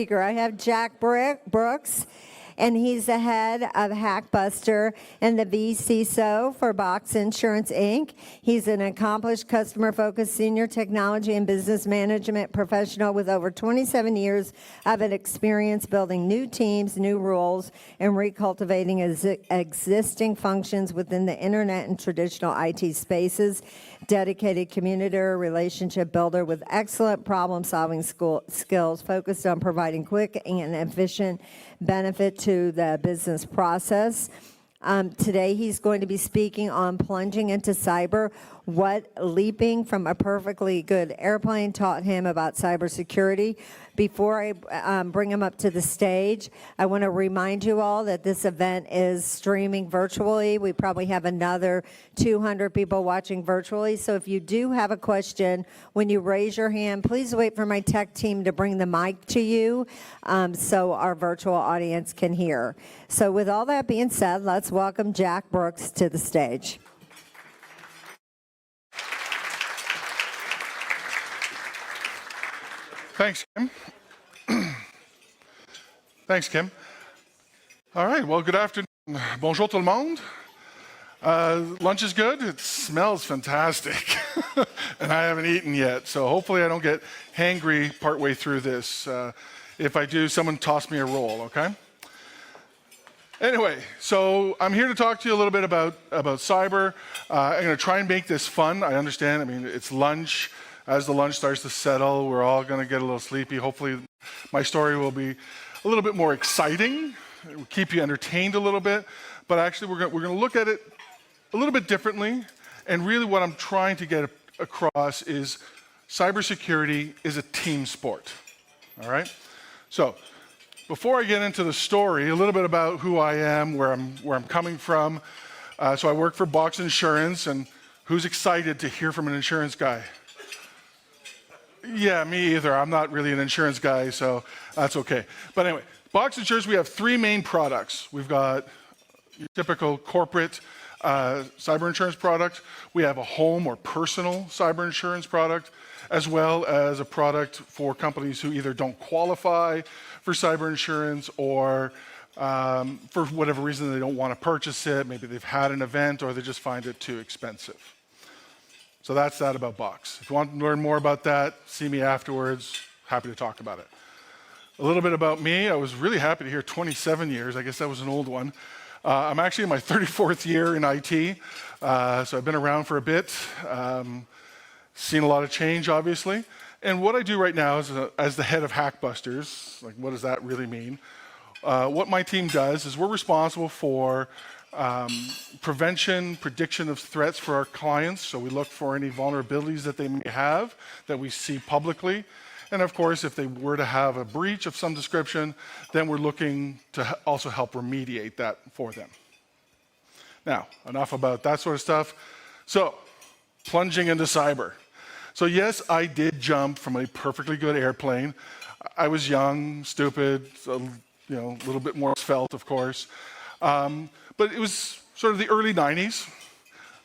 Speaker. I have Jack Brooks, and he's the head of Hackbuster and the vCISO for BOXX Insurance, Inc. He's an accomplished customer-focused senior technology and business management professional with over 27 years of experience building new teams, new roles, and recultivating existing functions within the internet and traditional IT spaces. Dedicated community relationship builder with excellent problem-solving skills focused on providing quick and efficient benefit to the business process. Today he's going to be speaking on plunging into cyber, what leaping from a perfectly good airplane taught him about cybersecurity. Before I bring him up to the stage, I want to remind you all that this event is streaming virtually. We probably have another 200 people watching virtually. So if you do have a question, when you raise your hand, please wait for my tech team to bring the mic to you so our virtual audience can hear. So with all that being said, let's welcome Jack Brooks to the stage. Thanks, Kim. Thanks, Kim. All right, well, good afternoon. Bonjour tout le monde. Lunch is good. It smells fantastic. And I haven't eaten yet, so hopefully I don't get hangry partway through this. If I do, someone toss me a roll, okay? Anyway, so I'm here to talk to you a little bit about cyber. I'm going to try and make this fun. I understand, I mean, it's lunch. As the lunch starts to settle, we're all going to get a little sleepy. Hopefully my story will be a little bit more exciting. It will keep you entertained a little bit. But actually, we're going to look at it a little bit differently. And really what I'm trying to get across is cybersecurity is a team sport. All right? So before I get into the story, a little bit about who I am, where I'm coming from. So I work for BOXX Insurance. And who's excited to hear from an insurance guy? Yeah, me either. I'm not really an insurance guy, so that's okay. But anyway, BOXX Insurance, we have three main products. We've got your typical corporate cyber insurance product. We have a home or personal cyber insurance product, as well as a product for companies who either don't qualify for cyber insurance or for whatever reason they don't want to purchase it. Maybe they've had an event or they just find it too expensive. So that's that about BOXX. If you want to learn more about that, see me afterwards. Happy to talk about it. A little bit about me. I was really happy to hear 27 years. I guess that was an old one. I'm actually in my 34th year in IT, so I've been around for a bit. Seen a lot of change, obviously. And what I do right now is as the head of Hackbusters, like what does that really mean? What my team does is we're responsible for prevention, prediction of threats for our clients. So we look for any vulnerabilities that they may have that we see publicly. And of course, if they were to have a breach of some description, then we're looking to also help remediate that for them. Now, enough about that sort of stuff. So, plunging into cyber. So yes, I did jump from a perfectly good airplane. I was young, stupid, a little bit more svelte, of course. But it was sort of the early 90s.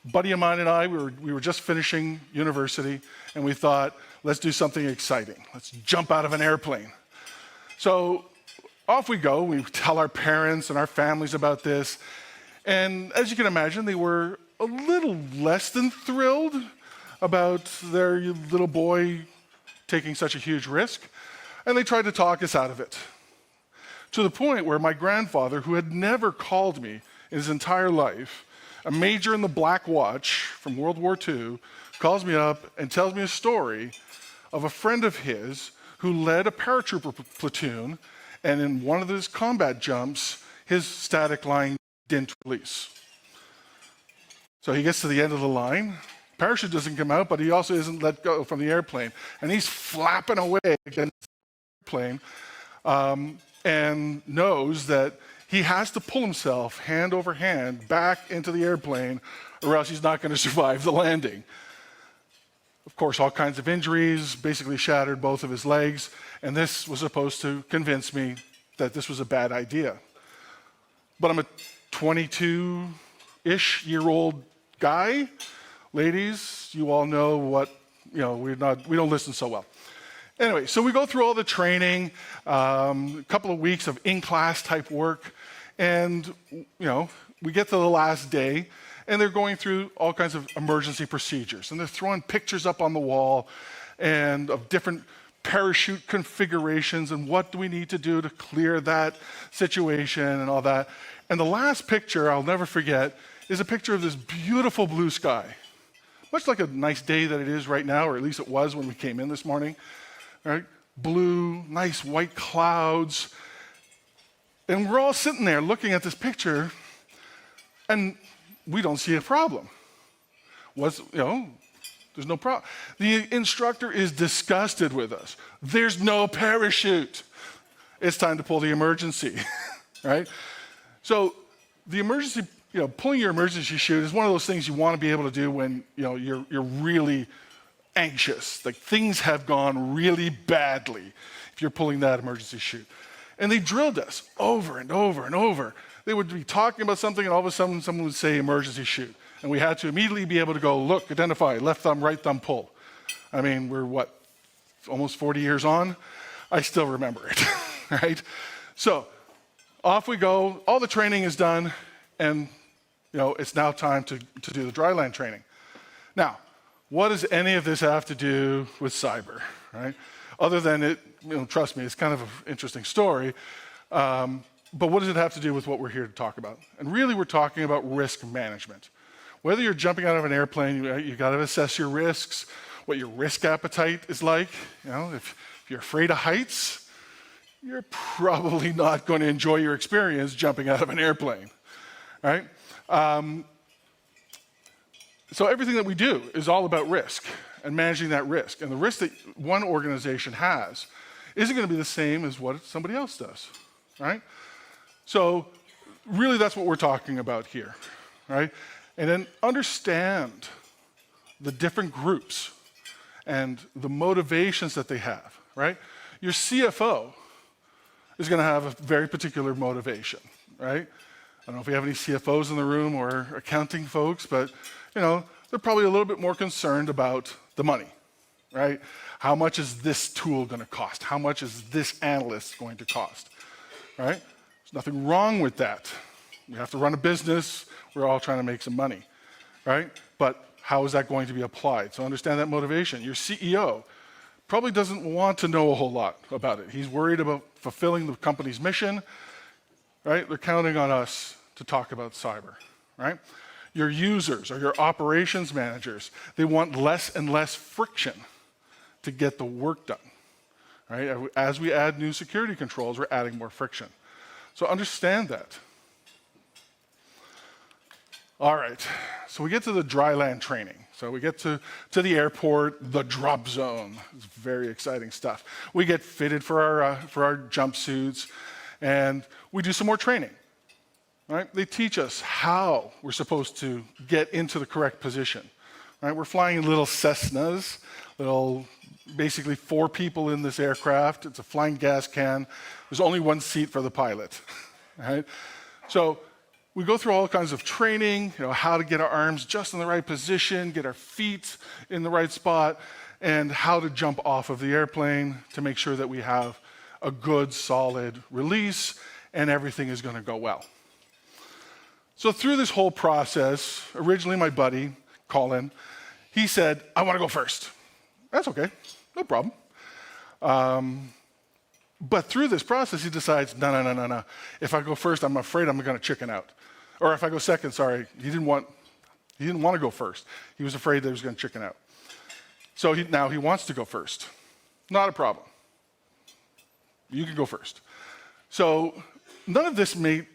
A buddy of mine and I, we were just finishing university, and we thought, let's do something exciting. Let's jump out of an airplane. So off we go. We tell our parents and our families about this. And as you can imagine, they were a little less than thrilled about their little boy taking such a huge risk. And they tried to talk us out of it. To the point where my grandfather, who had never called me in his entire life, a major in the Black Watch from World War II, calls me up and tells me a story of a friend of his who led a paratrooper platoon, and in one of his combat jumps, his static line didn't release. So he gets to the end of the line, parachute doesn't come out, but he also isn't let go from the airplane, and he's flapping away against the airplane, and knows that he has to pull himself hand over hand back into the airplane or else he's not going to survive the landing. Of course, all kinds of injuries, basically shattered both of his legs, and this was supposed to convince me that this was a bad idea. But I'm a 22-ish year old guy. Ladies, you all know what, we don't listen so well. Anyway, so we go through all the training, a couple of weeks of in-class type work, and we get to the last day, and they're going through all kinds of emergency procedures, and they're throwing pictures up on the wall and of different parachute configurations and what do we need to do to clear that situation and all that. And the last picture I'll never forget is a picture of this beautiful blue sky, much like a nice day that it is right now, or at least it was when we came in this morning. Right? Blue, nice white clouds. And we're all sitting there looking at this picture, and we don't see a problem. There's no problem. The instructor is disgusted with us. There's no parachute. It's time to pull the emergency, right? So the emergency, pulling your emergency chute is one of those things you want to be able to do when you're really anxious, like things have gone really badly if you're pulling that emergency chute. And they drilled us over and over and over. They would be talking about something and all of a sudden someone would say emergency chute. And we had to immediately be able to go, look, identify, left thumb, right thumb, pull. I mean, we're almost 40 years on? I still remember it, right? So off we go, all the training is done, and it's now time to do the dryland training. Now, what does any of this have to do with cyber, right? Other than it, trust me, it's kind of an interesting story. But what does it have to do with what we're here to talk about? And really, we're talking about risk management. Whether you're jumping out of an airplane, you got to assess your risks, what your risk appetite is like. If you're afraid of heights, you're probably not going to enjoy your experience jumping out of an airplane, right? So everything that we do is all about risk and managing that risk. And the risk that one organization has isn't going to be the same as what somebody else does, right? So really that's what we're talking about here, right? And then understand the different groups and the motivations that they have, right? Your CFO is going to have a very particular motivation, right? I don't know if we have any CFOs in the room or accounting folks, but they're probably a little bit more concerned about the money, right? How much is this tool going to cost? How much is this analyst going to cost, right? There's nothing wrong with that. We have to run a business. We're all trying to make some money, right? But how is that going to be applied? So understand that motivation. Your CEO probably doesn't want to know a whole lot about it. He's worried about fulfilling the company's mission, right? They're counting on us to talk about cyber, right? Your users or your operations managers, they want less and less friction to get the work done, right? As we add new security controls, we're adding more friction. So understand that. All right, so we get to the dry land training. So we get to the airport, the drop zone. It's very exciting stuff. We get fitted for our jumpsuits, and we do some more training. Right? They teach us how we're supposed to get into the correct position. Right? We're flying little Cessnas, basically 4 people in this aircraft. It's a flying gas can. There's only one seat for the pilot. Right? So we go through all kinds of training, how to get our arms just in the right position, get our feet in the right spot, and how to jump off of the airplane to make sure that we have a good, solid release and everything is going to go well. So through this whole process, originally my buddy, Colin, he said, I want to go first. That's okay, no problem. But through this process, he decides, no. If I go first, I'm afraid I'm going to chicken out. Or if I go second, sorry, he didn't want to go first. He was afraid that he was going to chicken out. So now he wants to go first. Not a problem. You can go first. So none of this made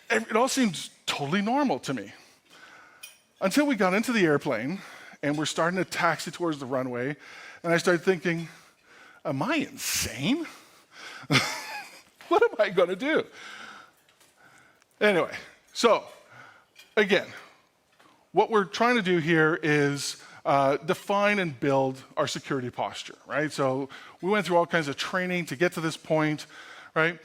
it all seems totally normal to me. Until we got into the airplane and we're starting to taxi towards the runway, and I started thinking, am I insane? What am I going to do? Anyway, so again, what we're trying to do here is define and build our security posture, right? So we went through all kinds of training to get to this point, right?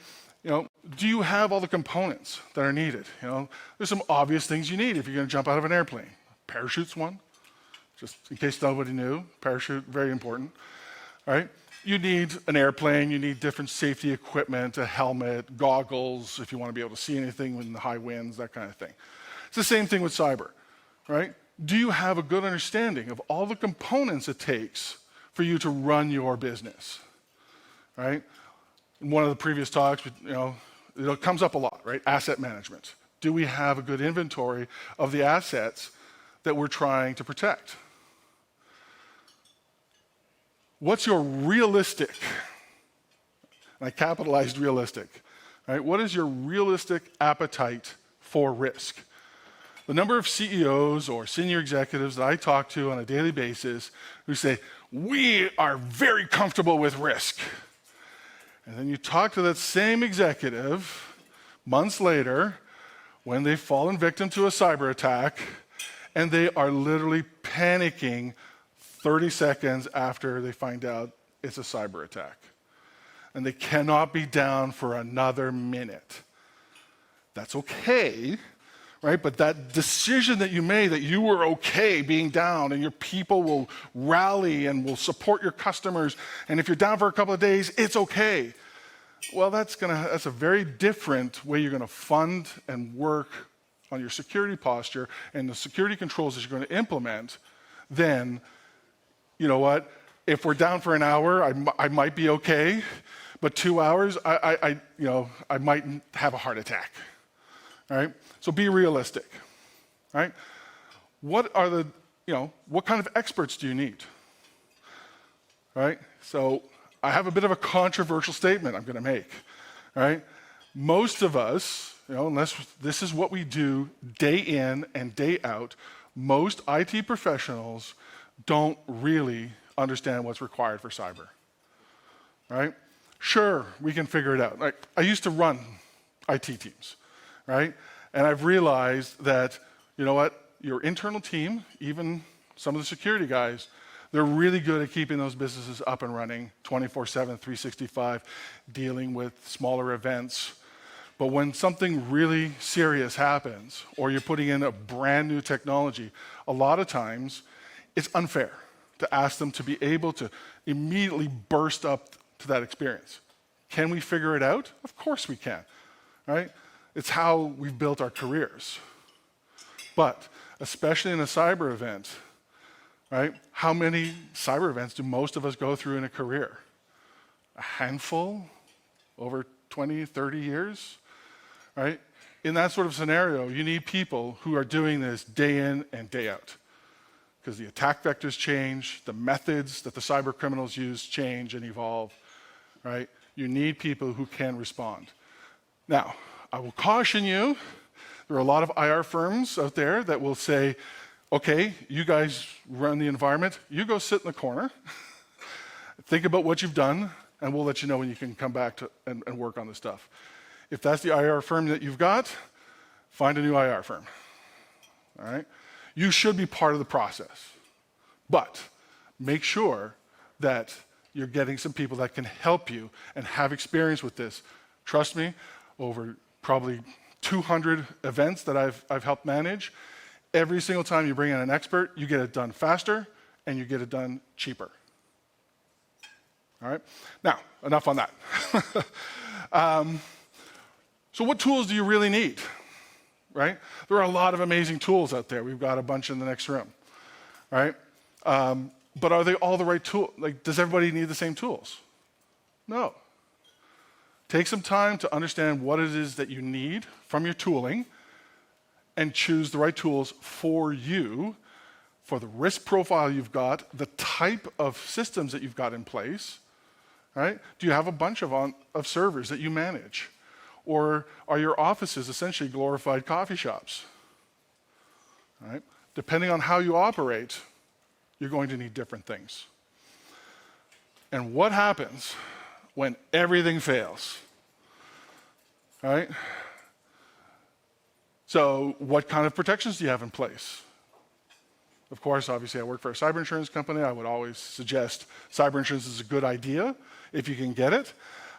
Do you have all the components that are needed? There's some obvious things you need if you're going to jump out of an airplane. Parachute's one, just in case nobody knew. Parachute, very important. right? You need an airplane, you need different safety equipment, a helmet, goggles, if you want to be able to see anything in the high winds, that kind of thing. It's the same thing with cyber, right? Do you have a good understanding of all the components it takes for you to run your business, right? In one of the previous talks, it comes up a lot, right? Asset management. Do we have a good inventory of the assets that we're trying to protect? What's your realistic, and I capitalized realistic, right? What is your realistic appetite for risk? The number of CEOs or senior executives that I talk to on a daily basis who say, we are very comfortable with risk. And then you talk to that same executive months later when they've fallen victim to a cyber attack and they are literally panicking 30 seconds after they find out it's a cyber attack. And they cannot be down for another minute. That's okay, right? But that decision that you made that you were okay being down and your people will rally and will support your customers, and if you're down for a couple of days, it's okay. Well, that's a very different way you're gonna fund and work on your security posture and the security controls that you're going to implement than, you know what, if we're down for an hour, I might be okay, but 2 hours, I might have a heart attack, right? So be realistic, right? What kind of experts do you need, right? So I have a bit of a controversial statement I'm going to make, right? Most of us, unless this is what we do day in and day out, most IT professionals don't really understand what's required for cyber, right? Sure, we can figure it out. Like, I used to run IT teams, right? And I've realized that, you know what, your internal team, even some of the security guys, they're really good at keeping those businesses up and running 24/7, 365, dealing with smaller events. But when something really serious happens, or you're putting in a brand new technology, a lot of times it's unfair to ask them to be able to immediately burst up to that experience. Can we figure it out? Of course we can, right? It's how we've built our careers. But especially in a cyber event, right? How many cyber events do most of us go through in a career? A handful over 20, 30 years, right? In that sort of scenario, you need people who are doing this day in and day out, because the attack vectors change, the methods that the cyber criminals use change and evolve, right? You need people who can respond. Now, I will caution you, there are a lot of IR firms out there that will say, okay, you guys run the environment, you go sit in the corner, think about what you've done, and we'll let you know when you can come back to and work on this stuff. If that's the IR firm that you've got, find a new IR firm, all right? You should be part of the process, but make sure that you're getting some people that can help you and have experience with this. Trust me, over probably 200 events that I've helped manage, every single time you bring in an expert, you get it done faster and you get it done cheaper. All right? Now, enough on that. So what tools do you really need, right? There are a lot of amazing tools out there. We've got a bunch in the next room, right? But are they all the right tools? Like, does everybody need the same tools? No. Take some time to understand what it is that you need from your tooling and choose the right tools for you, for the risk profile you've got, the type of systems that you've got in place, right? Do you have a bunch of servers that you manage? Or are your offices essentially glorified coffee shops? Right? Depending on how you operate, you're going to need different things. And what happens when everything fails? Right? So what kind of protections do you have in place? Of course, obviously, I work for a cyber insurance company. I would always suggest cyber insurance is a good idea if you can get it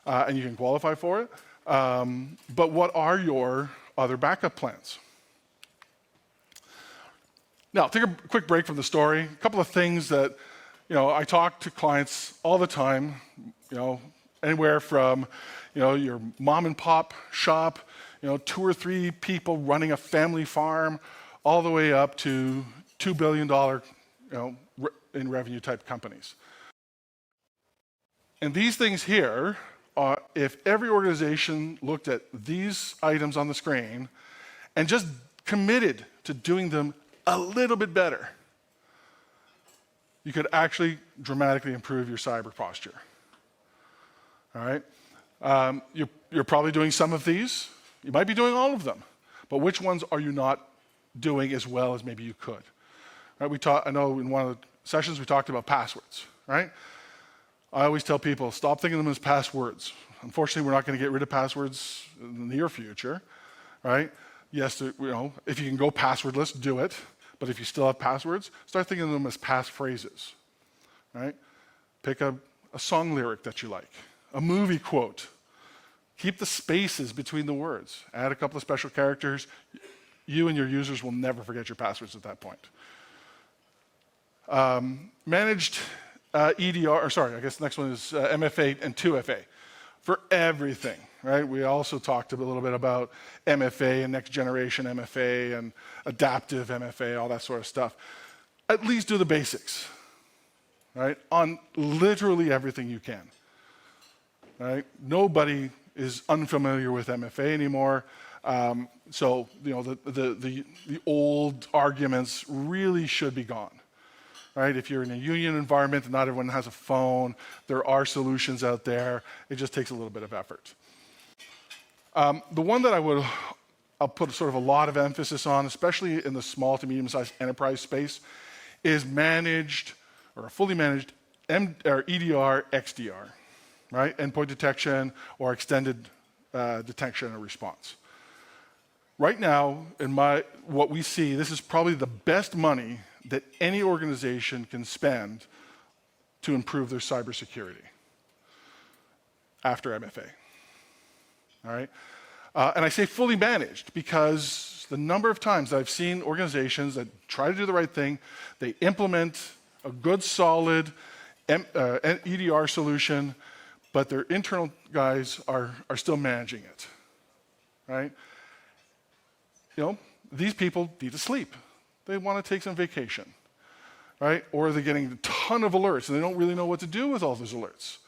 and you can qualify for it. But what are your other backup plans? Now, take a quick break from the story. A couple of things that I talk to clients all the time, anywhere from, your mom and pop shop, 2 or 3 people running a family farm, all the way up to $2 billion, in revenue type companies. And these things here, if every organization looked at these items on the screen and just committed to doing them a little bit better, you could actually dramatically improve your cyber posture. All right? You're probably doing some of these. You might be doing all of them. But which ones are you not doing as well as maybe you could? Right? I know in one of the sessions we talked about passwords, right? I always tell people, stop thinking of them as passwords. Unfortunately, we're not going to get rid of passwords in the near future, right? Yes, if you can go passwordless, do it. But if you still have passwords, start thinking of them as passphrases, right? Pick a song lyric that you like, a movie quote. Keep the spaces between the words. Add a couple of special characters. You and your users will never forget your passwords at that point. Managed EDR, I guess the next one is MFA and 2FA for everything, right? We also talked a little bit about MFA and next generation MFA and adaptive MFA, all that sort of stuff. At least do the basics, right? On literally everything you can, right? Nobody is unfamiliar with MFA anymore. So, the old arguments really should be gone. Right? If you're in a union environment and not everyone has a phone, there are solutions out there. It just takes a little bit of effort. The one that I'll put sort of a lot of emphasis on, especially in the small to medium-sized enterprise space, is managed or fully managed EDR, XDR, right? Endpoint detection or extended detection and response. Right now, what we see, this is probably the best money that any organization can spend to improve their cybersecurity after MFA. All right? And I say fully managed because the number of times I've seen organizations that try to do the right thing, they implement a good, solid EDR solution, but their internal guys are still managing it. Right? These people need to sleep. They want to take some vacation, right? Or they're getting a ton of alerts and they don't really know what to do with all those alerts,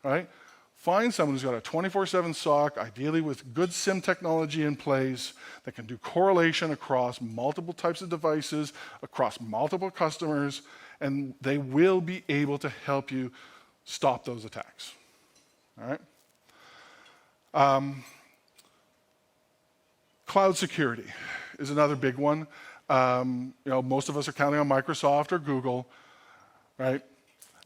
right? Find someone who's got a 24/7 SOC, ideally with good SIM technology in place that can do correlation across multiple types of devices, across multiple customers, and they will be able to help you stop those attacks, all right? Cloud security is another big one. Most of us are counting on Microsoft or Google, right?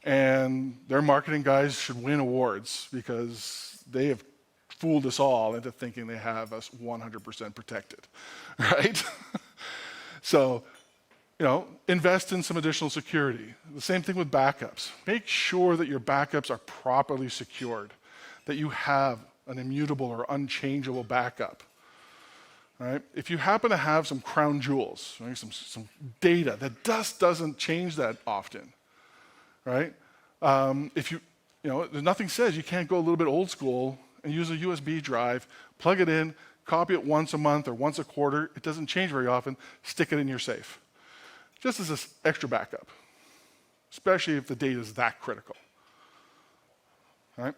And their marketing guys should win awards because they have fooled us all into thinking they have us 100% protected, right? So, invest in some additional security. The same thing with backups. Make sure that your backups are properly secured, that you have an immutable or unchangeable backup. Right? If you happen to have some crown jewels, right, some data that just doesn't change that often, right? Nothing says you can't go a little bit old school and use a USB drive, plug it in, copy it once a month or once a quarter. It doesn't change very often. Stick it in your safe, just as an extra backup, especially if the data is that critical. Right?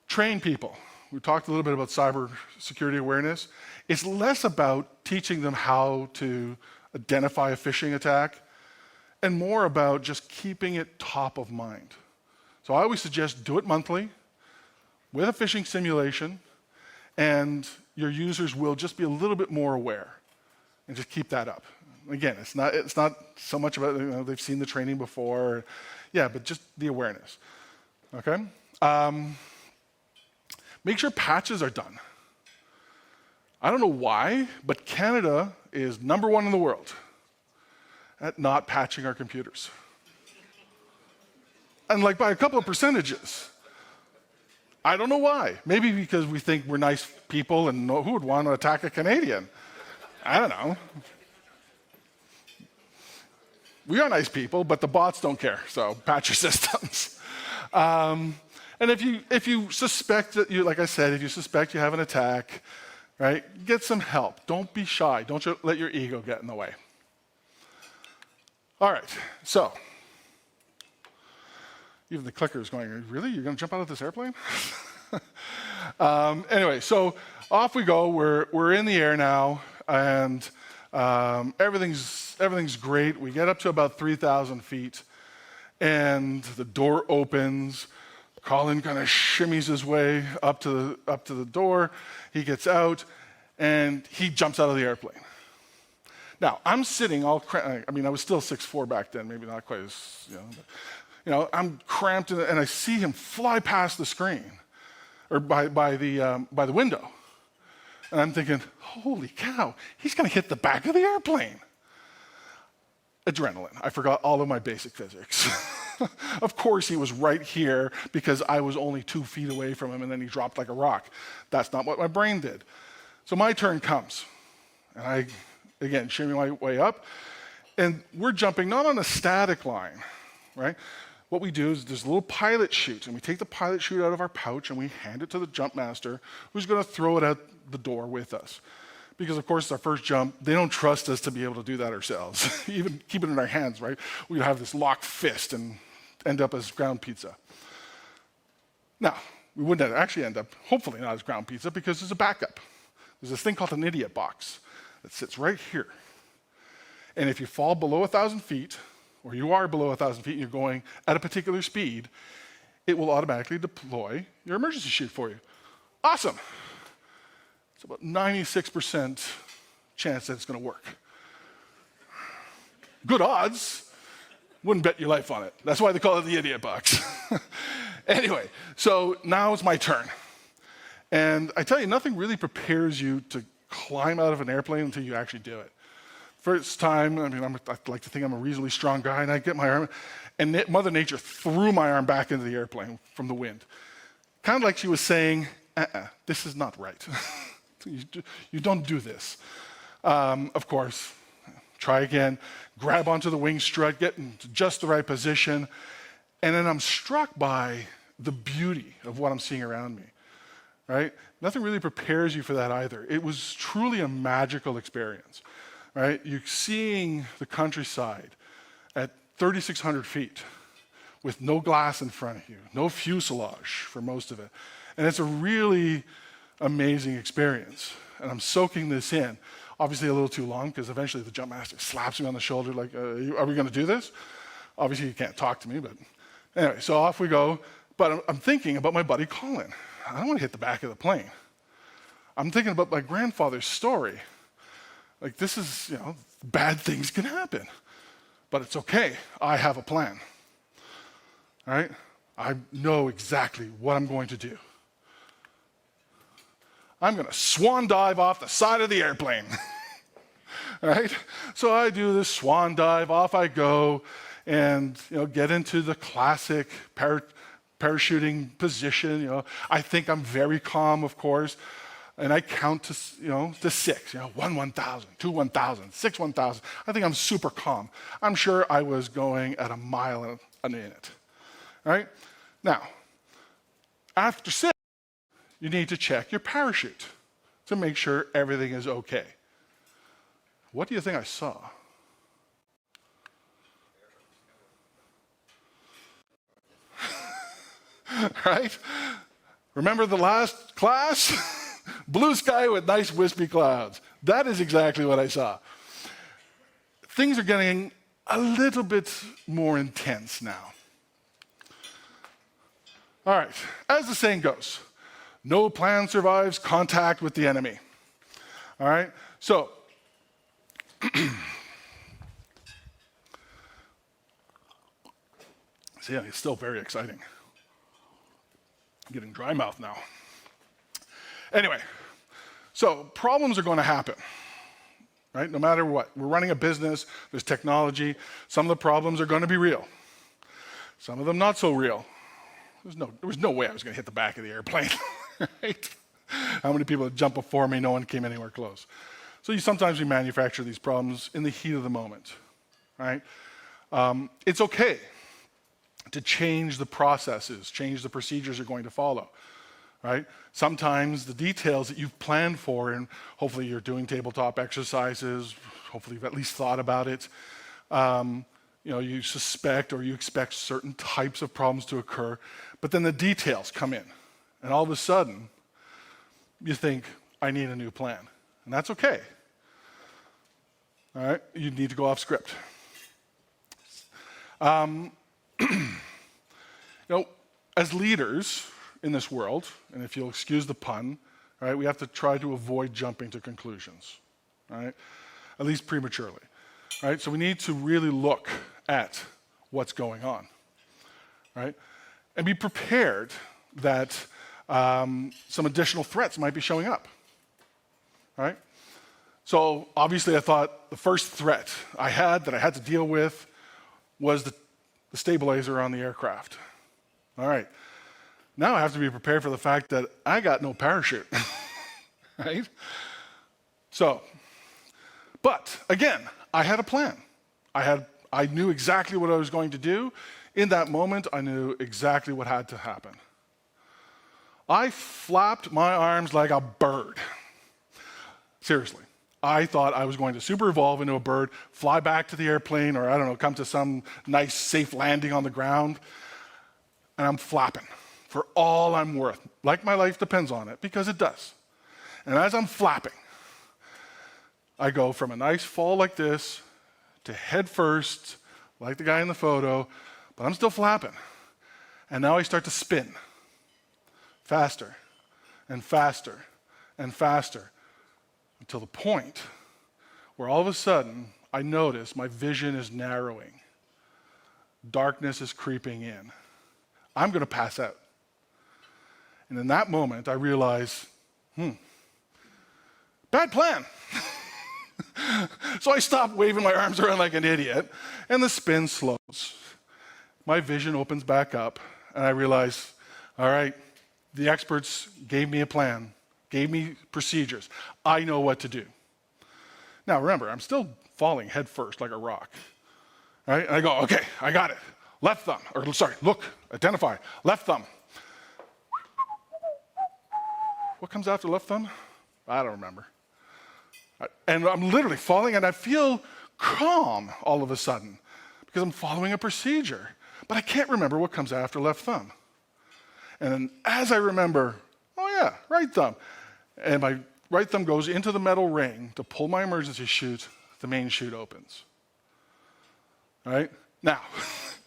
Train people. We talked a little bit about cyber security awareness. It's less about teaching them how to identify a phishing attack and more about just keeping it top of mind. So I always suggest do it monthly with a phishing simulation, and your users will just be a little bit more aware, and just keep that up. Again, it's not so much about they've seen the training before, but just the awareness. Okay. Make sure patches are done. I don't know why, but Canada is #1 in the world at not patching our computers. And by a couple of percentages. I don't know why. Maybe because we think we're nice people and who would want to attack a Canadian? I don't know. we are nice people, but the bots don't care, so patch your systems. And if you suspect that like I said, if you suspect you have an attack, right, get some help. Don't be shy. Don't let your ego get in the way. All right, so even the clicker is going, really? You're going to jump out of this airplane? Anyway, so off we go. We're in the air now, and everything's great. We get up to about 3,000 feet, and the door opens. Colin kind of shimmies his way up to the door. He gets out, and he jumps out of the airplane. Now, I'm sitting I was still 6'4" back then, maybe not quite as, I'm cramped, and I see him fly past the screen, or by the window. And I'm thinking, holy cow, he's going to hit the back of the airplane. Adrenaline. I forgot all of my basic physics. Of course, he was right here because I was only 2 feet away from him, and then he dropped like a rock. That's not what my brain did. So my turn comes, and I, again, shimmy my way up, and we're jumping not on a static line, right? What we do is there's a little pilot chute, and we take the pilot chute out of our pouch, and we hand it to the jump master, who's going to throw it out the door with us. Because, of course, it's our first jump. They don't trust us to be able to do that ourselves. Even keep it in our hands, right? We'd have this locked fist and end up as ground pizza. Now, we wouldn't actually end up, hopefully not as ground pizza, because there's a backup. There's this thing called an idiot box that sits right here. And if you fall below 1,000 feet, or you are below 1,000 feet and you're going at a particular speed, it will automatically deploy your emergency chute for you. Awesome. It's about 96% chance that it's going to work. Good odds. Wouldn't bet your life on it. That's why they call it the idiot box. Anyway, so now it's my turn. And I tell you, nothing really prepares you to climb out of an airplane until you actually do it. First time, I like to think I'm a reasonably strong guy, and I get my arm, and Mother Nature threw my arm back into the airplane from the wind. Kind of like she was saying, this is not right. You don't do this. Of course, try again, grab onto the wing strut, get into just the right position, and then I'm struck by the beauty of what I'm seeing around me, right? Nothing really prepares you for that either. It was truly a magical experience, right? You're seeing the countryside at 3,600 feet with no glass in front of you, no fuselage for most of it. And it's a really amazing experience. And I'm soaking this in. Obviously a little too long, because eventually the jump master slaps me on the shoulder like, are we going to do this? Obviously you can't talk to me, but anyway, so off we go. But I'm thinking about my buddy Colin. I don't want to hit the back of the plane. I'm thinking about my grandfather's story. Like, this is, bad things can happen. But it's okay. I have a plan. All right? I know exactly what I'm going to do. I'm going to swan dive off the side of the airplane. All right? So I do this swan dive, off I go, and get into the classic parachuting position. I think I'm very calm, of course, and I count to 6. 1 1,000, 2 1,000, 6 1,000. I think I'm super calm. I'm sure I was going at a mile a minute. All right? Now, after 6, you need to check your parachute to make sure everything is okay. What do you think I saw? Right? Remember the last class? Blue sky with nice wispy clouds. That is exactly what I saw. Things are getting a little bit more intense now. All right, as the saying goes, no plan survives contact with the enemy. All right, so see, it's still very exciting. I'm getting dry mouth now. Anyway, so problems are going to happen, right? No matter what. We're running a business, there's technology. Some of the problems are going to be real. Some of them not so real. There was no way I was going to hit the back of the airplane, right? How many people jumped before me? No one came anywhere close. So sometimes we manufacture these problems in the heat of the moment, right? It's okay to change the processes, change the procedures you're going to follow, right? Sometimes the details that you've planned for, and hopefully you're doing tabletop exercises, hopefully you've at least thought about it, you suspect or you expect certain types of problems to occur, but then the details come in, and all of a sudden, you think, I need a new plan, and that's okay. All right, you need to go off script. As leaders in this world, and if you'll excuse the pun, right, we have to try to avoid jumping to conclusions, right? At least prematurely, right? So we need to really look at what's going on, right? And be prepared that some additional threats might be showing up, right? So obviously I thought the first threat I had to deal with was the stabilizer on the aircraft. All right, now I have to be prepared for the fact that I got no parachute, right? So, but again, I had a plan. I knew exactly what I was going to do. In that moment, I knew exactly what had to happen. I flapped my arms like a bird. Seriously. I thought I was going to super evolve into a bird, fly back to the airplane, or I don't know, come to some nice, safe landing on the ground, and I'm flapping for all I'm worth, like my life depends on it, because it does. And as I'm flapping, I go from a nice fall like this to head first, like the guy in the photo, but I'm still flapping. And now I start to spin faster and faster and faster, until the point where all of a sudden I notice my vision is narrowing. Darkness is creeping in. I'm going to pass out. And in that moment, I realize, bad plan. So I stop waving my arms around like an idiot, and the spin slows. My vision opens back up, and I realize, all right, the experts gave me a plan, gave me procedures. I know what to do. Now remember, I'm still falling head first like a rock. Right? And I go, okay, I got it. Left thumb, look, identify, left thumb. What comes after left thumb? I don't remember. And I'm literally falling, and I feel calm all of a sudden because I'm following a procedure. But I can't remember what comes after left thumb. And then as I remember, oh yeah, right thumb. And my right thumb goes into the metal ring to pull my emergency chute, the main chute opens. All right? Now,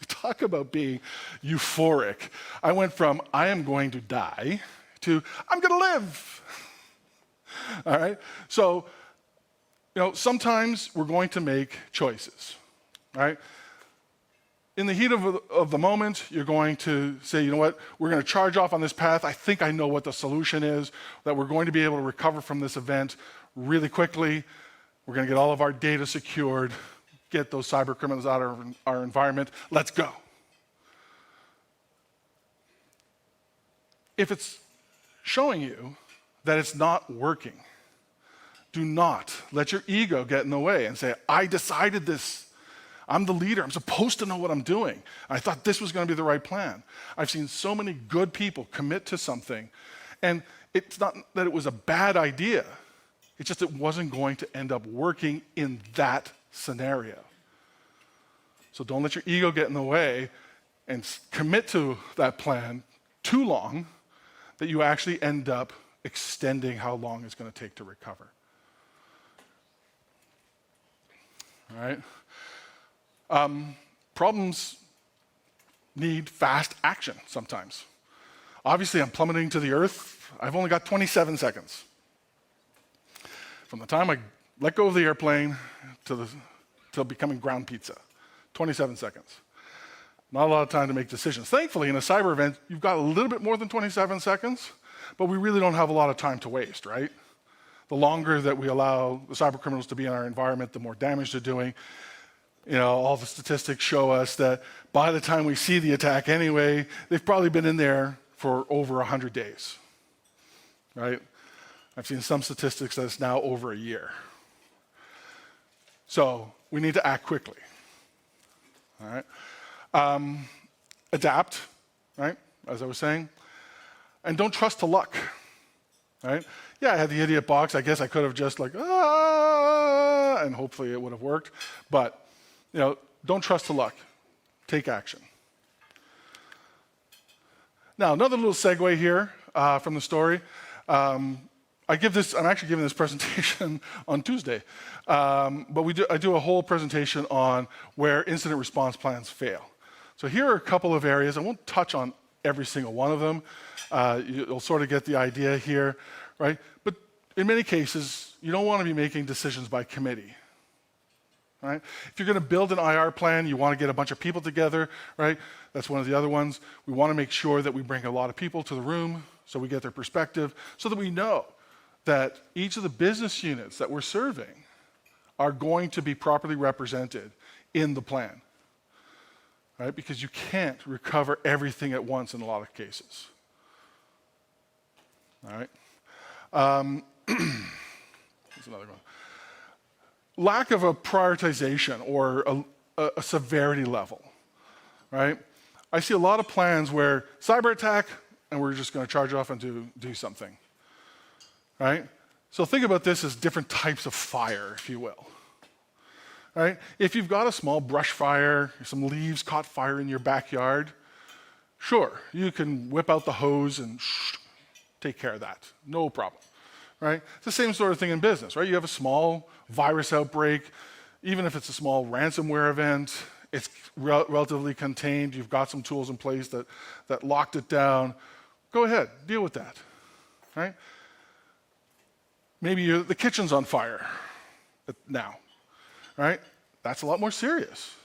talk about being euphoric. I went from, I am going to die, to, I'm going to live. All right? So, sometimes we're going to make choices, right? In the heat of the moment, you're going to say, you know what, we're going to charge off on this path. I think I know what the solution is, that we're going to be able to recover from this event really quickly. We're going to get all of our data secured, get those cyber criminals out of our environment. Let's go. If it's showing you that it's not working, do not let your ego get in the way and say, I decided this. I'm the leader. I'm supposed to know what I'm doing. I thought this was going to be the right plan. I've seen so many good people commit to something, and it's not that it was a bad idea. It's just it wasn't going to end up working in that scenario. So don't let your ego get in the way and commit to that plan too long that you actually end up extending how long it's going to take to recover. All right? Problems need fast action sometimes. Obviously, I'm plummeting to the earth. I've only got 27 seconds. From the time I let go of the airplane to becoming ground pizza, 27 seconds. Not a lot of time to make decisions. Thankfully, in a cyber event, you've got a little bit more than 27 seconds, but we really don't have a lot of time to waste, right? The longer that we allow the cyber criminals to be in our environment, the more damage they're doing. All the statistics show us that by the time we see the attack anyway, they've probably been in there for over 100 days, right? I've seen some statistics that it's now over a year. So we need to act quickly, all right? Adapt, right, as I was saying, and don't trust to luck, right? Yeah, I had the idiot box. I guess I could have just like, and hopefully it would have worked. But, don't trust to luck. Take action. Now, another little segue here from the story. I'm actually giving this presentation on Tuesday. But I do a whole presentation on where incident response plans fail. So here are a couple of areas. I won't touch on every single one of them. You'll sort of get the idea here, right? But in many cases, you don't want to be making decisions by committee, right? If you're going to build an IR plan, you want to get a bunch of people together, right? That's one of the other ones. We want to make sure that we bring a lot of people to the room so we get their perspective, so that we know that each of the business units that we're serving are going to be properly represented in the plan. Right? Because you can't recover everything at once in a lot of cases. All right. Here's another one. Lack of a prioritization or a severity level. Right? I see a lot of plans where cyber attack, and we're just going to charge off and do something. Right? So think about this as different types of fire, if you will. Right? If you've got a small brush fire, some leaves caught fire in your backyard, sure, you can whip out the hose and take care of that. No problem. Right? It's the same sort of thing in business, right? You have a small virus outbreak, even if it's a small ransomware event, it's relatively contained, you've got some tools in place that locked it down. Go ahead, deal with that. Right? Maybe the kitchen's on fire now. Right? That's a lot more serious.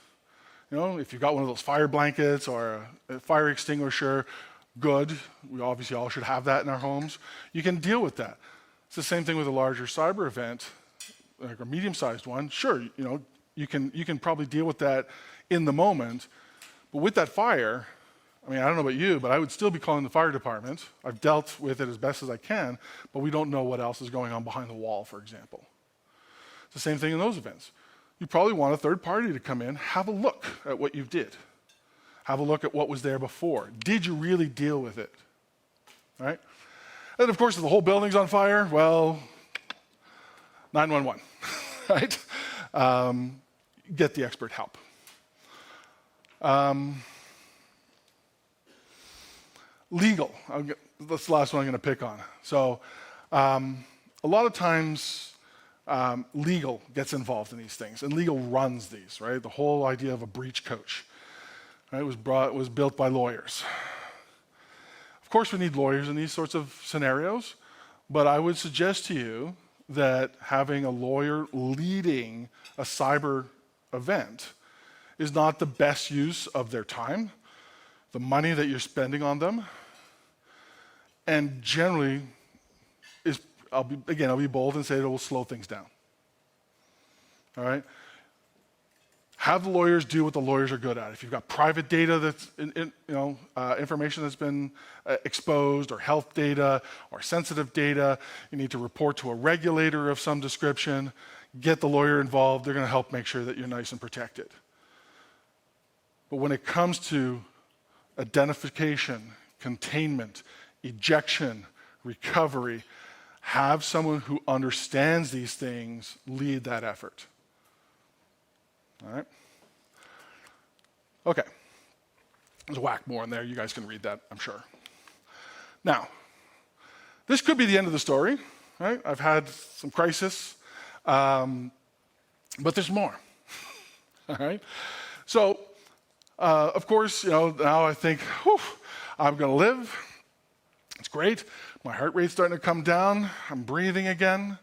If you've got one of those fire blankets or a fire extinguisher, good. We obviously all should have that in our homes. You can deal with that. It's the same thing with a larger cyber event, like a medium-sized one. Sure, you can probably deal with that in the moment. But with that fire, I don't know about you, but I would still be calling the fire department. I've dealt with it as best as I can, but we don't know what else is going on behind the wall, for example. It's the same thing in those events. You probably want a third party to come in, have a look at what you did. Have a look at what was there before. Did you really deal with it? Right? And of course, if the whole building's on fire, well, 911, right? Get the expert help. Legal, that's the last one I'm going to pick on. So a lot of times, legal gets involved in these things, and legal runs these, right? The whole idea of a breach coach, right, was built by lawyers. Of course, we need lawyers in these sorts of scenarios, but I would suggest to you that having a lawyer leading a cyber event is not the best use of their time, the money that you're spending on them, and generally I'll be bold and say it will slow things down. All right? Have the lawyers do what the lawyers are good at. If you've got private data that's, information that's been exposed, or health data, or sensitive data, you need to report to a regulator of some description, get the lawyer involved. They're going to help make sure that you're nice and protected. But when it comes to identification, containment, ejection, recovery, have someone who understands these things lead that effort. All right? Okay. There's a whack more in there. You guys can read that, I'm sure. Now, this could be the end of the story, right? I've had some crisis, but there's more. All right? So, of course, now I think, I'm going to live. It's great. My heart rate's starting to come down. I'm breathing again.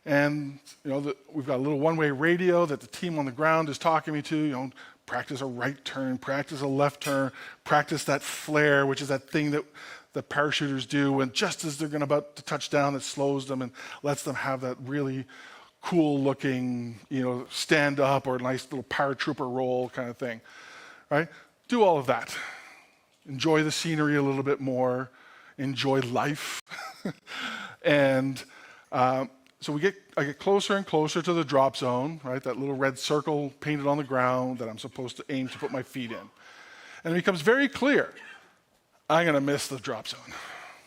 And, we've got a little one-way radio that the team on the ground is talking me to, practice a right turn, practice a left turn, practice that flare, which is that thing that the parachuters do when just as they're about to touch down, it slows them and lets them have that really cool-looking, stand up or nice little paratrooper roll kind of thing, right? Do all of that. Enjoy the scenery a little bit more. Enjoy life. And So I get closer and closer to the drop zone, right? That little red circle painted on the ground that I'm supposed to aim to put my feet in. And it becomes very clear, I'm going to miss the drop zone.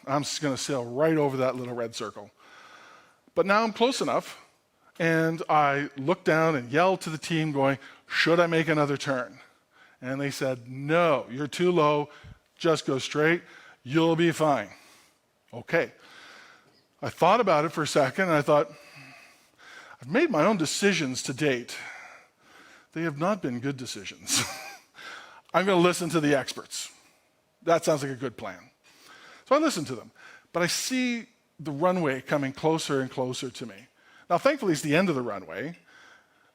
I'm just going to sail right over that little red circle. But now I'm close enough, and I look down and yell to the team going, should I make another turn? And they said, no, you're too low, just go straight, you'll be fine. Okay. I thought about it for a second, and I thought, I've made my own decisions to date. They have not been good decisions. I'm going to listen to the experts. That sounds like a good plan. So I listen to them, but I see the runway coming closer and closer to me. Now, thankfully, it's the end of the runway,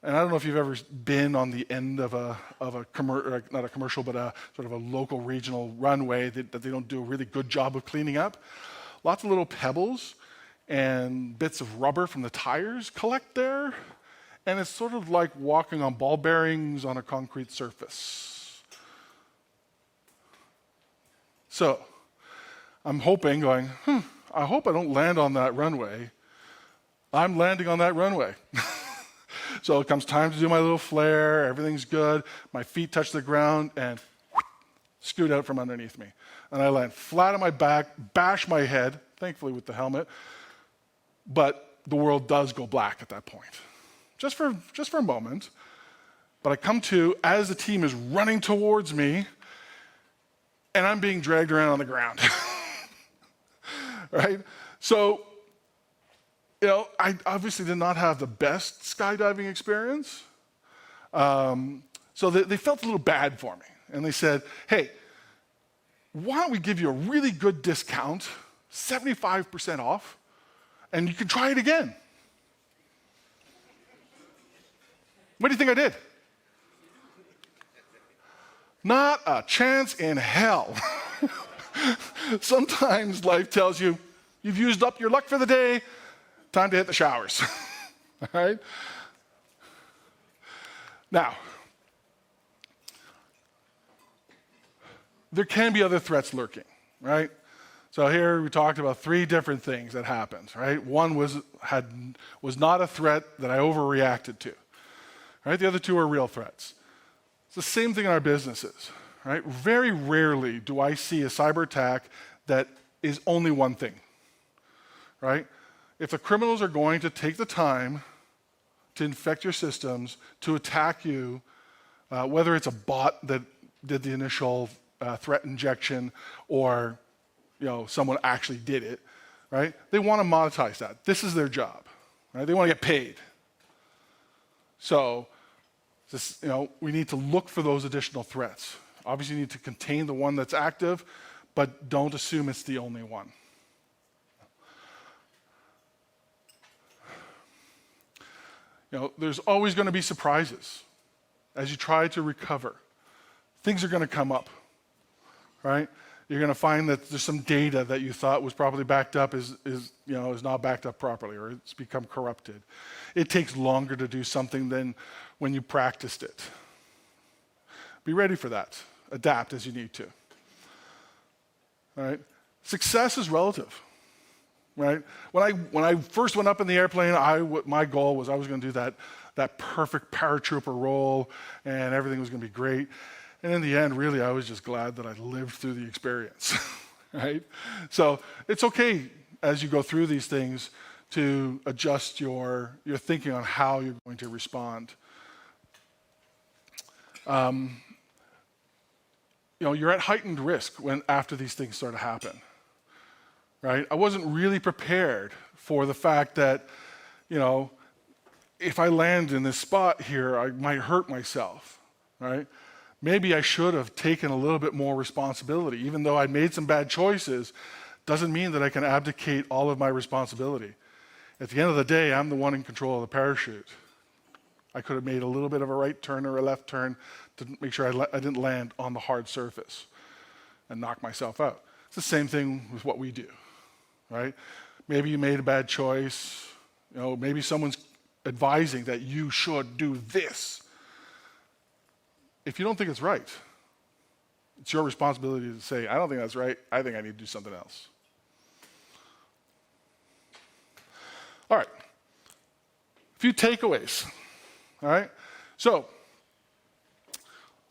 and I don't know if you've ever been on the end of not a commercial, but a sort of a local regional runway that they don't do a really good job of cleaning up. Lots of little pebbles and bits of rubber from the tires collect there, and it's sort of like walking on ball bearings on a concrete surface. So I'm hoping, going, I hope I don't land on that runway. I'm landing on that runway. So it comes time to do my little flare, everything's good, my feet touch the ground, and scoot out from underneath me. And I land flat on my back, bash my head, thankfully with the helmet, but the world does go black at that point. Just for a moment. But I come to as the team is running towards me, and I'm being dragged around on the ground. Right? So, I obviously did not have the best skydiving experience. So they felt a little bad for me. And they said, hey, why don't we give you a really good discount, 75% off, and you can try it again. What do you think I did? Not a chance in hell. Sometimes life tells you, you've used up your luck for the day, time to hit the showers. All right? Now, there can be other threats lurking, right? So here we talked about 3 different things that happened, right? One was not a threat that I overreacted to, right? The other 2 are real threats. It's the same thing in our businesses, right? Very rarely do I see a cyber attack that is only one thing, right? If the criminals are going to take the time to infect your systems, to attack you, whether it's a bot that did the initial threat injection or someone actually did it, right? They want to monetize that. This is their job, right? They want to get paid. So, we need to look for those additional threats. Obviously, you need to contain the one that's active, but don't assume it's the only one. There's always going to be surprises as you try to recover. Things are going to come up, right? You're going to find that there's some data that you thought was probably backed up is not backed up properly, or it's become corrupted. It takes longer to do something than when you practiced it. Be ready for that. Adapt as you need to. All right? Success is relative, right? When I first went up in the airplane, my goal was I was going to do that perfect paratrooper roll, and everything was going to be great. And in the end, really, I was just glad that I lived through the experience, right? So it's okay as you go through these things to adjust your thinking on how you're going to respond. You're at heightened risk after these things start to happen, right? I wasn't really prepared for the fact that, if I land in this spot here, I might hurt myself, right? Maybe I should have taken a little bit more responsibility. Even though I made some bad choices, doesn't mean that I can abdicate all of my responsibility. At the end of the day, I'm the one in control of the parachute. I could have made a little bit of a right turn or a left turn to make sure I didn't land on the hard surface and knock myself out. It's the same thing with what we do, right? Maybe you made a bad choice. Maybe someone's advising that you should do this. If you don't think it's right, it's your responsibility to say, I don't think that's right. I think I need to do something else. All right. A few takeaways, all right? So,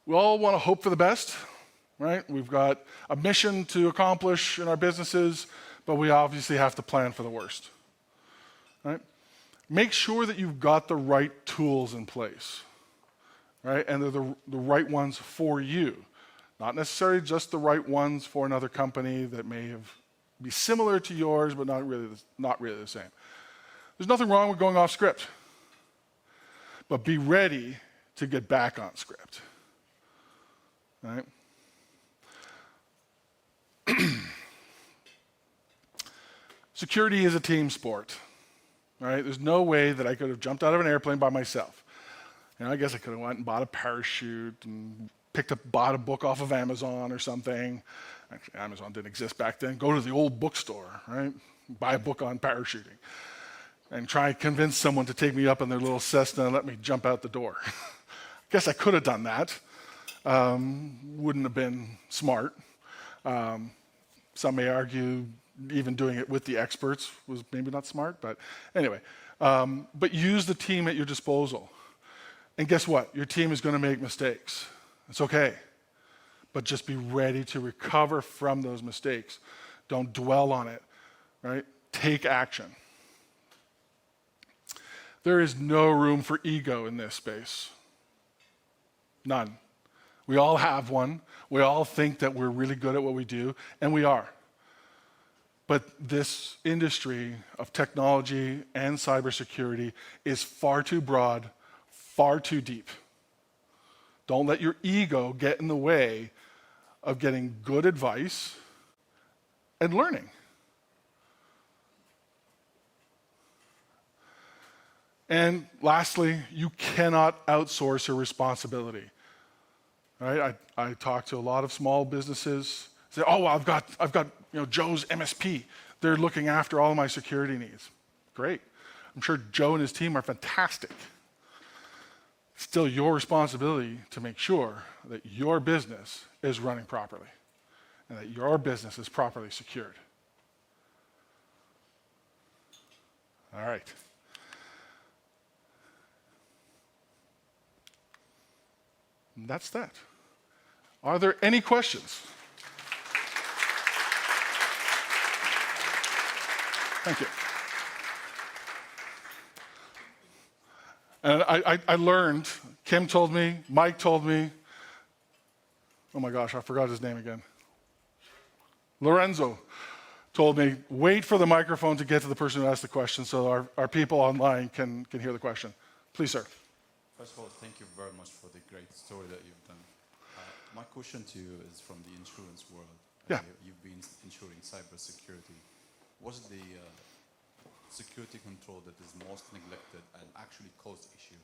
we all want to hope for the best, right? We've got a mission to accomplish in our businesses, but we obviously have to plan for the worst, right? Make sure that you've got the right tools in place, right? And they're the right ones for you. Not necessarily just the right ones for another company that may be similar to yours, but not really the same. There's nothing wrong with going off script, but be ready to get back on script, right? Security is a team sport, right? There's no way that I could have jumped out of an airplane by myself. I guess I could have went and bought a parachute and bought a book off of Amazon or something. Actually, Amazon didn't exist back then. Go to the old bookstore, right? Buy a book on parachuting and try and convince someone to take me up in their little Cessna and let me jump out the door. I guess I could have done that. Wouldn't have been smart. Some may argue even doing it with the experts was maybe not smart, but anyway. But use the team at your disposal. And guess what? Your team is going to make mistakes. It's okay. But just be ready to recover from those mistakes. Don't dwell on it, right? Take action. There is no room for ego in this space. None. We all have one. We all think that we're really good at what we do, and we are. But this industry of technology and cybersecurity is far too broad, far too deep. Don't let your ego get in the way of getting good advice and learning. And lastly, you cannot outsource your responsibility. Right? I talk to a lot of small businesses. Say, oh, well, I've got Joe's MSP. They're looking after all of my security needs. Great. I'm sure Joe and his team are fantastic. Still your responsibility to make sure that your business is running properly and that your business is properly secured. All right. And that's that. Are there any questions? Thank you. And I learned, Kim told me, Mike told me, oh my gosh, I forgot his name again. Lorenzo told me, wait for the microphone to get to the person who asked the question so our people online can hear the question. Please, sir. First of all, thank you very much for the great story that you've done. My question to you is from the insurance world. Yeah. You've been insuring cybersecurity. What's the security control that is most neglected and actually caused issues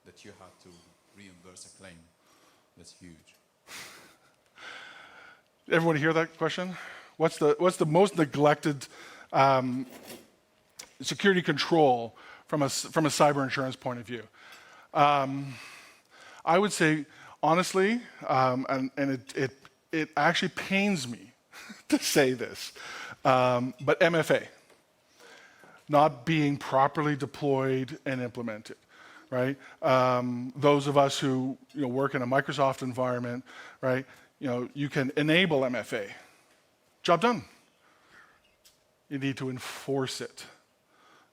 that you had to reimburse a claim? That's huge. Everyone hear that question? What's the most neglected security control from a cyber insurance point of view? I would say, honestly, and it actually pains me to say this, but MFA, not being properly deployed and implemented, right? Those of us who work in a Microsoft environment, right? You can enable MFA. Job done. You need to enforce it,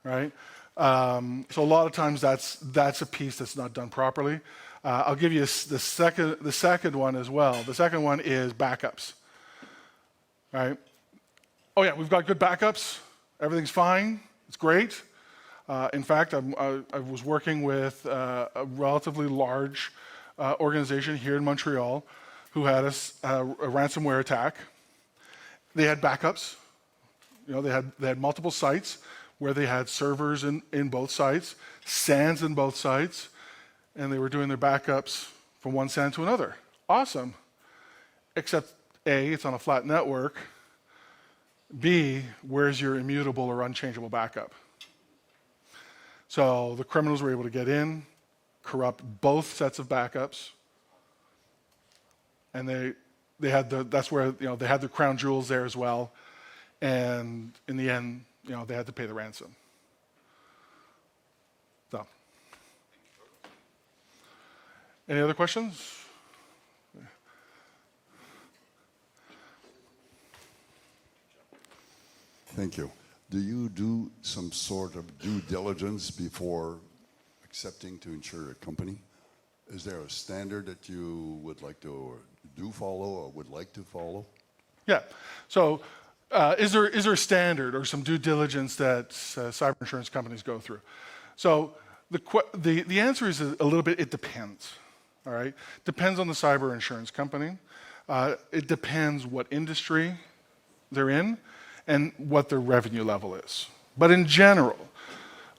right? So a lot of times that's a piece that's not done properly. I'll give you the second one as well. The second one is backups, right? Oh yeah, we've got good backups. Everything's fine. It's great. In fact, I was working with a relatively large organization here in Montreal who had a ransomware attack. They had backups. They had multiple sites where they had servers in both sites, SANs in both sites, and they were doing their backups from one SAN to another. Awesome. Except A, it's on a flat network. B, where's your immutable or unchangeable backup? So the criminals were able to get in, corrupt both sets of backups, and they had that's where they had the crown jewels there as well, and in the end, they had to pay the ransom. So Any other questions? Thank you. Do you do some sort of due diligence before accepting to insure a company? Is there a standard that you would like to do follow or would like to follow? Yeah. So is there a standard or some due diligence that cyber insurance companies go through? So the answer is a little bit, it depends. All right? Depends on the cyber insurance company. It depends what industry they're in and what their revenue level is. But in general,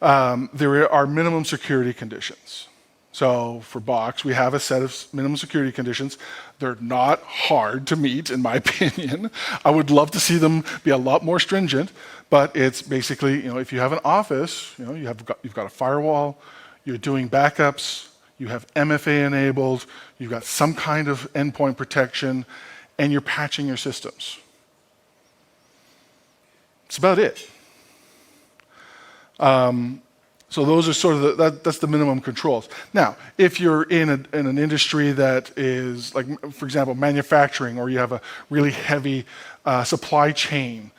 there are minimum security conditions. So for BOXX, we have a set of minimum security conditions. They're not hard to meet, in my opinion. I would love to see them be a lot more stringent, but it's basically, if you have an office, you've got a firewall, you're doing backups, you have MFA enabled, you've got some kind of endpoint protection, and you're patching your systems. That's about it. So those are sort of that's the minimum controls. Now, if you're in an industry that is, like, for example, manufacturing, or you have a really heavy supply chain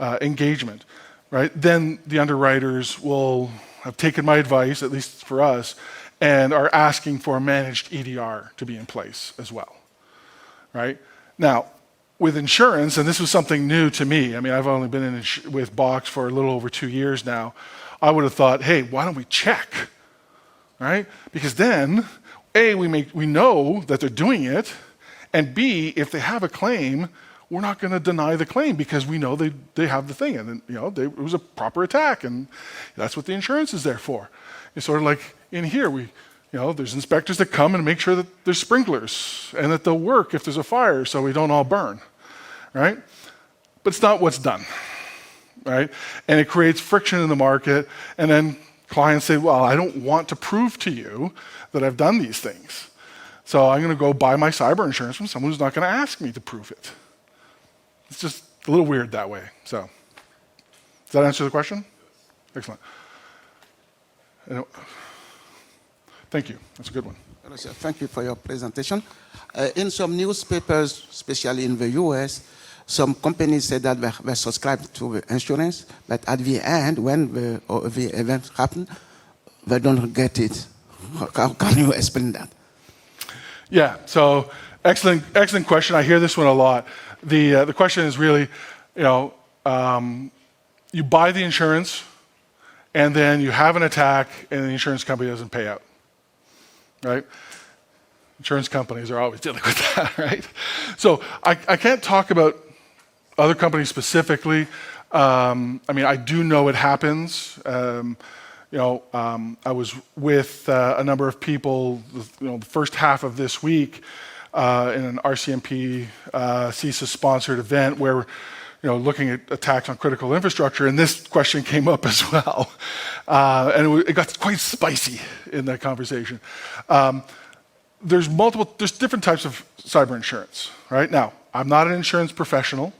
engagement, right? Then the underwriters will have taken my advice, at least for us, and are asking for a managed EDR to be in place as well, right? Now, with insurance, and this was something new to me. I mean, I've only been with BOXX for a little over 2 years now. I would have thought, hey, why don't we check, right? Because then, A, we know that they're doing it, and B, if they have a claim, we're not going to deny the claim because we know they have the thing, and it was a proper attack, and that's what the insurance is there for. It's sort of like in here, there's inspectors that come and make sure that there's sprinklers and that they'll work if there's a fire so we don't all burn, right? But it's not what's done, right? And it creates friction in the market, and then clients say, well, I don't want to prove to you that I've done these things. So I'm going to go buy my cyber insurance from someone who's not going to ask me to prove it. It's just a little weird that way. So does that answer the question? Excellent. Thank you. That's a good one. Hello, sir. Thank you for your presentation. In some newspapers, especially in the US, some companies say that they subscribe to the insurance, but at the end, when the event happens, they don't get it. How can you explain that? Yeah, so excellent question. I hear this one a lot. The question is really, you buy the insurance, and then you have an attack, and the insurance company doesn't pay out, right? Insurance companies are always dealing with that, right? So I can't talk about other companies specifically. I mean, I do know it happens. I was with a number of people, the first half of this week in an RCMP CISO-sponsored event where, looking at attacks on critical infrastructure, and this question came up as well. And it got quite spicy in that conversation. There's different types of cyber insurance, right? Now, I'm not an insurance professional,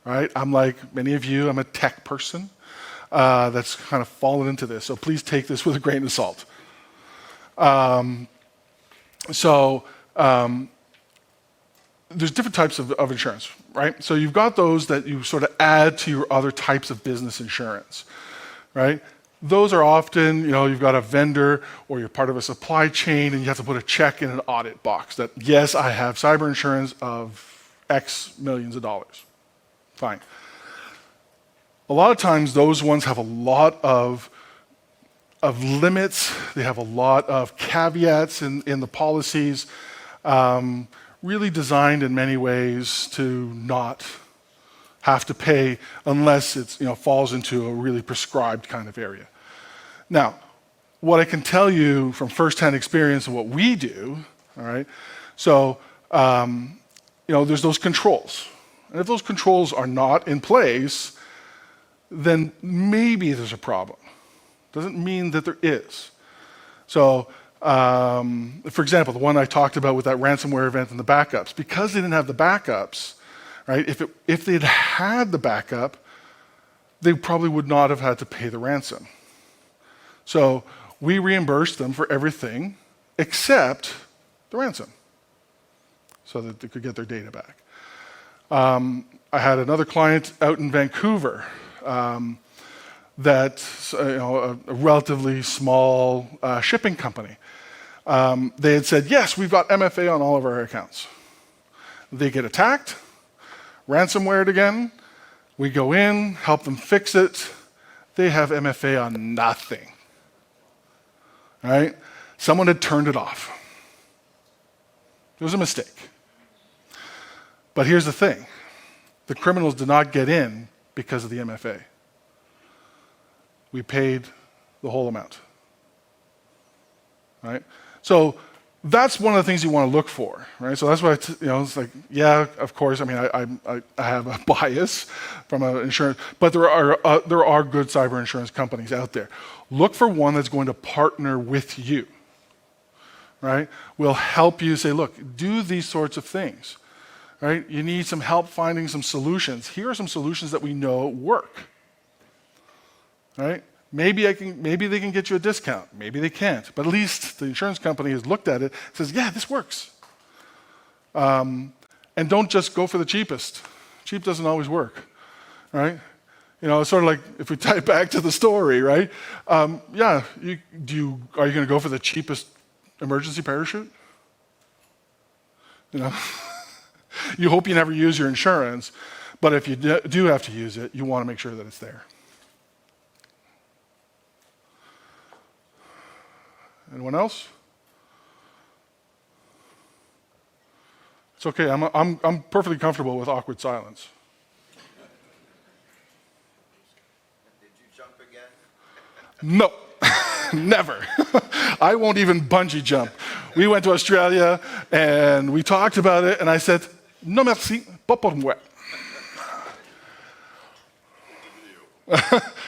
right? I'm like many of you, I'm a tech person that's kind of fallen into this. So please take this with a grain of salt. There's different types of insurance, right? So you've got those that you sort of add to your other types of business insurance, right? Those are often, you've got a vendor or you're part of a supply chain and you have to put a check in an audit box that, yes, I have cyber insurance of X millions of dollars. Fine. A lot of times those ones have a lot of limits. They have a lot of caveats in the policies, really designed in many ways to not have to pay unless it falls into a really prescribed kind of area. Now, what I can tell you from firsthand experience of what we do, all right, so there's those controls. And if those controls are not in place, then maybe there's a problem. Doesn't mean that there is. So, for example, the one I talked about with that ransomware event and the backups, because they didn't have the backups, right? If they'd had the backup, they probably would not have had to pay the ransom. So we reimbursed them for everything except the the ransom so that they could get their data back. I had another client out in Vancouver that's a relatively small shipping company. They had said, yes, we've got MFA on all of our accounts. They get attacked, ransomwared again. We go in, help them fix it. They have MFA on nothing. All right? Someone had turned it off. It was a mistake. But here's the thing. The criminals did not get in because of the MFA. We paid the whole amount. Right? So that's one of the things you want to look for, right? So that's why it's like, yeah, of course. I mean, I have a bias from an insurance, but there are good cyber insurance companies out there. Look for one that's going to partner with you, right? We'll help you say, look, do these sorts of things, right? You need some help finding some solutions. Here are some solutions that we know work, right? Maybe they can get you a discount. Maybe they can't. But at least the insurance company has looked at it and says, yeah, this works. And don't just go for the cheapest. Cheap doesn't always work, right? It's sort of like if we tie it back to the story, right? Yeah, are you going to go for the cheapest emergency parachute? You hope you never use your insurance, but if you do have to use it, you want to make sure that it's there. Anyone else? It's okay. I'm perfectly comfortable with awkward silence. Did you jump again? No, never. I won't even bungee jump. We went to Australia and we talked about it, and I said, "No merci, pas pour moi."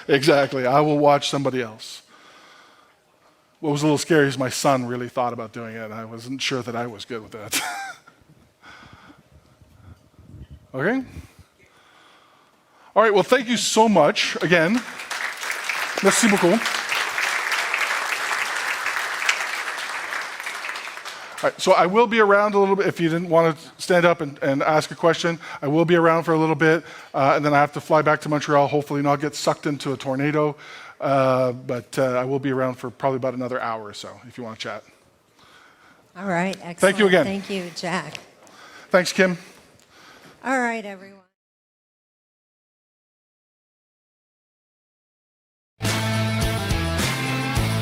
Exactly. I will watch somebody else. What was a little scary is my son really thought about doing it, and I wasn't sure that I was good with that. Okay? All right, well, thank you so much again. Merci beaucoup. All right, so I will be around a little bit. If you didn't want to stand up and ask a question, I will be around for a little bit, and then I have to fly back to Montreal, hopefully not get sucked into a tornado. But I will be around for probably about another hour or so if you want to chat. All right, excellent. Thank you again. Thank you, Jack. Thanks, Kim. All right, everyone.